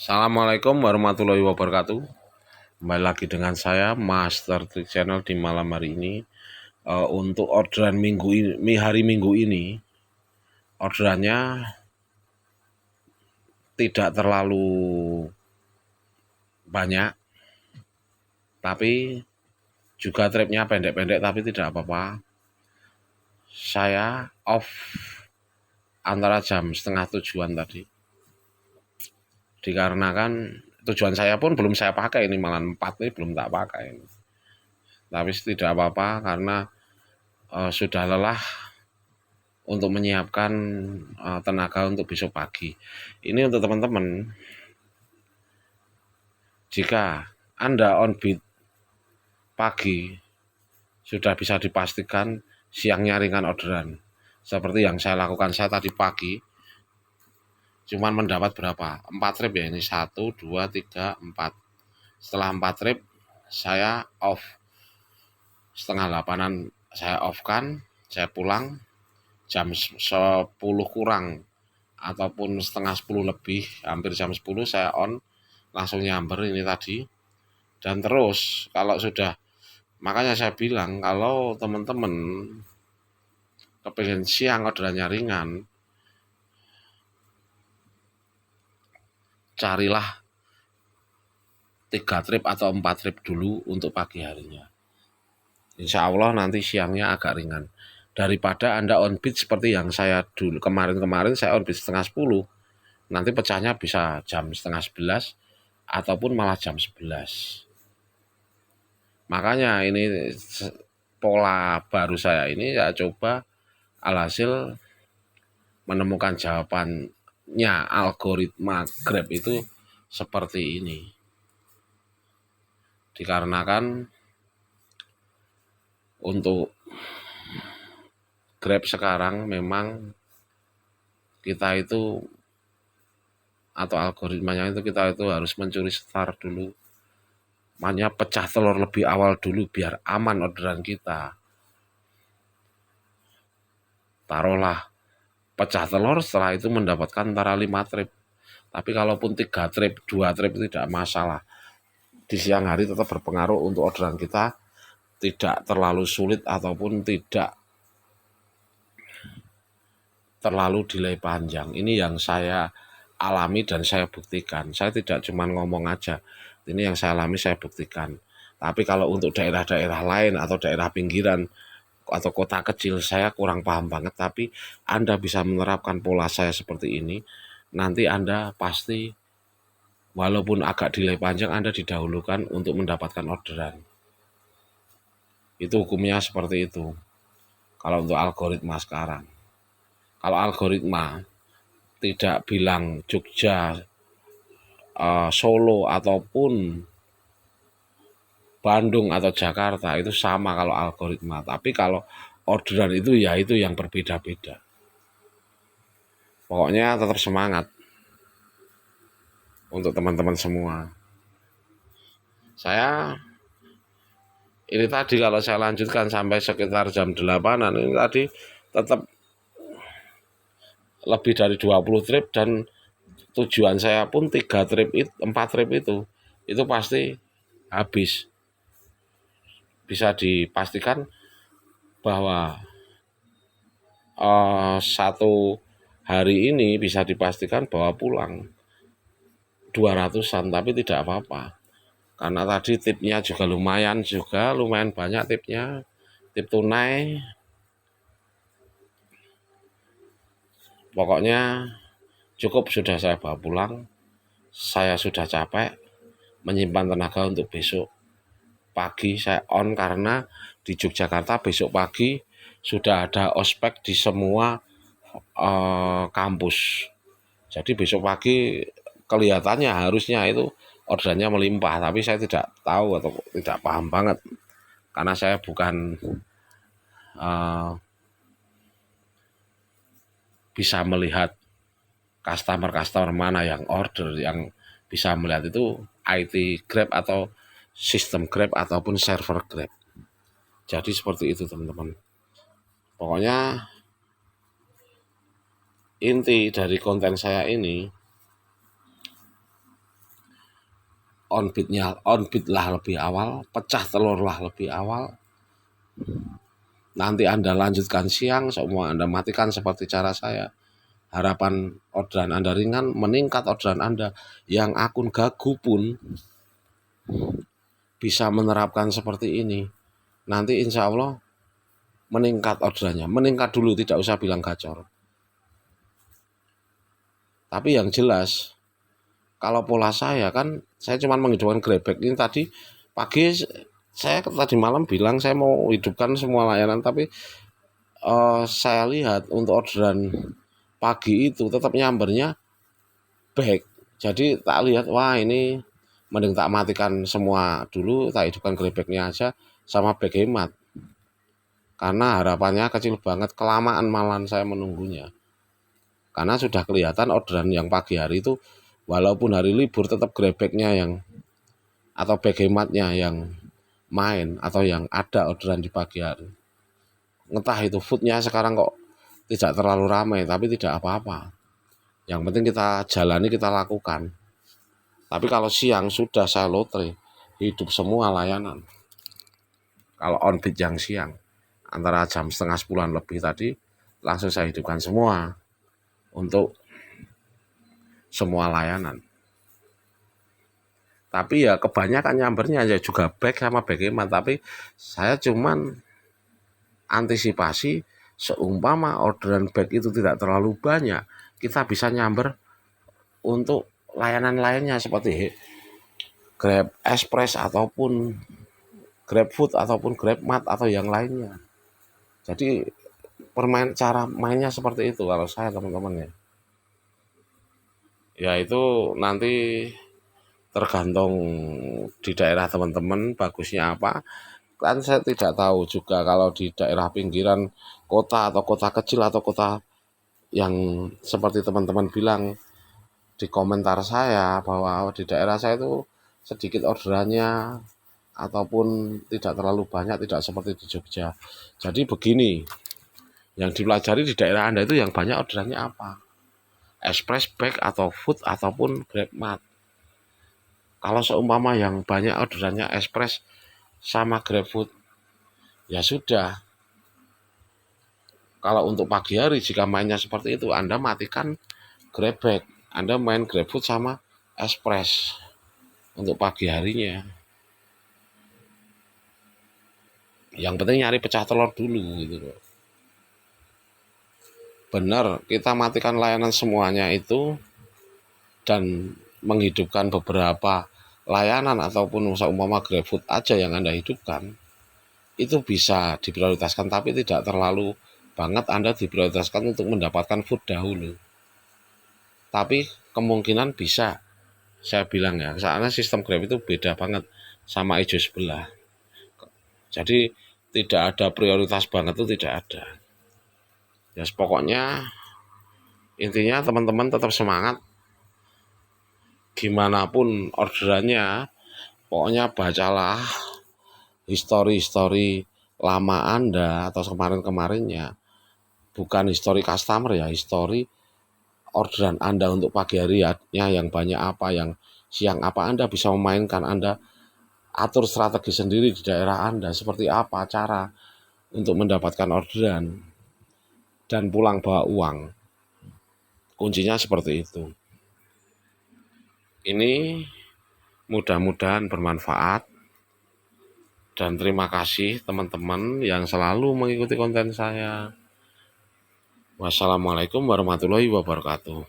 Assalamualaikum warahmatullahi wabarakatuh. Kembali lagi dengan saya Master Trick Channel di malam hari ini. Untuk orderan hari Minggu ini, orderannya tidak terlalu banyak, tapi juga tripnya pendek-pendek, tapi tidak apa-apa. Saya off antara jam 6:30 tadi, dikarenakan tujuan saya pun belum saya pakai, ini malah 4 ini belum tak pakai. Tapi tidak apa-apa karena sudah lelah untuk menyiapkan tenaga untuk besok pagi. Ini untuk teman-teman, jika Anda on beat pagi, sudah bisa dipastikan siangnya ringan orderan. Seperti yang saya lakukan, saya tadi pagi cuman mendapat berapa? 4 trip ya, ini 1, 2, 3, 4. Setelah 4 trip, saya off. Setengah 8-an saya off kan, saya pulang jam 10 kurang ataupun setengah 10 lebih, hampir jam 10 saya on, langsung nyamber ini tadi. Dan terus kalau sudah, makanya saya bilang kalau teman-teman kepengen siang orderannya ringan, carilah 3 trip atau 4 trip dulu untuk pagi harinya. Insya Allah nanti siangnya agak ringan. Daripada Anda on beat seperti yang saya dulu kemarin saya on beat setengah 10, nanti pecahnya bisa jam setengah 11 ataupun malah jam 11. Makanya ini pola baru saya ini, saya coba alhasil menemukan jawabannya algoritma Grab itu seperti ini. Dikarenakan untuk Grab sekarang memang kita itu, atau algoritmanya itu, kita itu harus mencuri start dulu. Makanya pecah telur lebih awal dulu biar aman orderan kita. Taruhlah pecah telur, setelah itu mendapatkan antara 5 trip. Tapi kalaupun 3 trip, 2 trip tidak masalah. Di siang hari tetap berpengaruh untuk orderan kita, tidak terlalu sulit ataupun tidak terlalu delay panjang. Ini yang saya alami dan saya buktikan. Saya tidak cuma ngomong aja. Ini yang saya alami, saya buktikan. Tapi kalau untuk daerah-daerah lain atau daerah pinggiran atau kota kecil, saya kurang paham banget. Tapi Anda bisa menerapkan pola saya seperti ini, nanti Anda pasti walaupun agak delay panjang, Anda didahulukan untuk mendapatkan orderan. Itu hukumnya seperti itu. Kalau untuk algoritma sekarang. Kalau algoritma tidak bilang Jogja, Solo ataupun Bandung atau Jakarta, itu sama kalau algoritma. Tapi kalau orderan itu ya itu yang berbeda-beda. Pokoknya tetap semangat untuk teman-teman semua. Saya ini tadi kalau saya lanjutkan sampai sekitar jam 8-an, ini tadi tetap lebih dari 20 trip, dan tujuan saya pun 3 trip itu, 4 trip itu pasti habis. Bisa dipastikan bahwa satu hari ini bisa dipastikan bahwa pulang 200-an, tapi tidak apa-apa. Karena tadi tipnya juga lumayan banyak tipnya, tip tunai. Pokoknya cukup sudah saya bawa pulang. Saya sudah capek menyimpan tenaga untuk besok pagi saya on, karena di Yogyakarta besok pagi sudah ada ospek di semua kampus. Jadi besok pagi kelihatannya harusnya itu orderannya melimpah, tapi saya tidak tahu atau tidak paham banget karena saya bukan bisa melihat customer mana yang order. Yang bisa melihat itu IT Grab atau sistem Grab ataupun server Grab. Jadi seperti itu teman-teman. Pokoknya inti dari konten saya ini, on beat lah lebih awal, pecah telur lah lebih awal. Nanti Anda lanjutkan siang, semua Anda matikan seperti cara saya. Harapan orderan Anda ringan, meningkat orderan Anda. Yang akun gagu pun bisa menerapkan seperti ini. Nanti insya Allah meningkat orderannya. Meningkat dulu, tidak usah bilang gacor. Tapi yang jelas, kalau pola saya kan, saya cuma menghidupkan Grabback ini tadi pagi. Saya tadi malam bilang saya mau hidupkan semua layanan, tapi saya lihat untuk orderan pagi itu tetap nyambernya back. Jadi tak lihat, wah ini mending tak matikan semua dulu, tak hidupkan Grabbacknya aja sama back hemat. Karena harapannya kecil banget, kelamaan malahan saya menunggunya. Karena sudah kelihatan orderan yang pagi hari itu, walaupun hari libur tetap Grabbacknya yang atau back hematnya yang main, atau yang ada orderan di pagi hari. Entah itu foodnya sekarang kok tidak terlalu ramai, tapi tidak apa-apa. Yang penting kita jalani, kita lakukan. Tapi kalau siang sudah saya lotre, hidup semua layanan. Kalau on beat yang siang, antara jam setengah 10 lebih tadi, langsung saya hidupkan semua untuk semua layanan. Tapi ya kebanyakan nyambernya ya juga back sama back hemat. Tapi saya cuman antisipasi seumpama orderan back itu tidak terlalu banyak, kita bisa nyamber untuk layanan lainnya seperti Grab Express ataupun Grab Food ataupun Grab Mart atau yang lainnya. Jadi cara mainnya seperti itu kalau saya, teman-teman ya. Ya itu nanti tergantung di daerah teman-teman bagusnya apa. Kan saya tidak tahu juga kalau di daerah pinggiran kota atau kota kecil atau kota yang seperti teman-teman bilang di komentar saya bahwa di daerah saya itu sedikit orderannya ataupun tidak terlalu banyak, tidak seperti di Jogja. Jadi begini, yang dipelajari di daerah Anda itu yang banyak orderannya apa? Express Back atau Food ataupun Grab Mart. Kalau seumpama yang banyak orderannya Express sama Grab Food, ya sudah. Kalau untuk pagi hari jika mainnya seperti itu, Anda matikan Grabback. Anda main Grab Food sama Express untuk pagi harinya. Yang penting nyari pecah telur dulu gitu loh. Benar, kita matikan layanan semuanya itu dan menghidupkan beberapa layanan ataupun umpama GrabFood aja yang Anda hidupkan, itu bisa diprioritaskan, tapi tidak terlalu banget Anda diprioritaskan untuk mendapatkan food dahulu. Tapi kemungkinan bisa, saya bilang ya, soalnya sistem Grab itu beda banget sama ijo sebelah. Jadi tidak ada prioritas banget, itu tidak ada. Ya pokoknya intinya teman-teman tetap semangat. Gimana pun orderannya, pokoknya bacalah histori-histori lama Anda atau kemarin-kemarinnya. Bukan histori customer ya, histori orderan Anda untuk pagi harinya yang banyak apa, yang siang apa. Anda bisa memainkan, Anda atur strategi sendiri di daerah Anda seperti apa cara untuk mendapatkan orderan dan pulang bawa uang. Kuncinya seperti itu. Ini mudah-mudahan bermanfaat dan terima kasih teman-teman yang selalu mengikuti konten saya. Wassalamualaikum warahmatullahi wabarakatuh.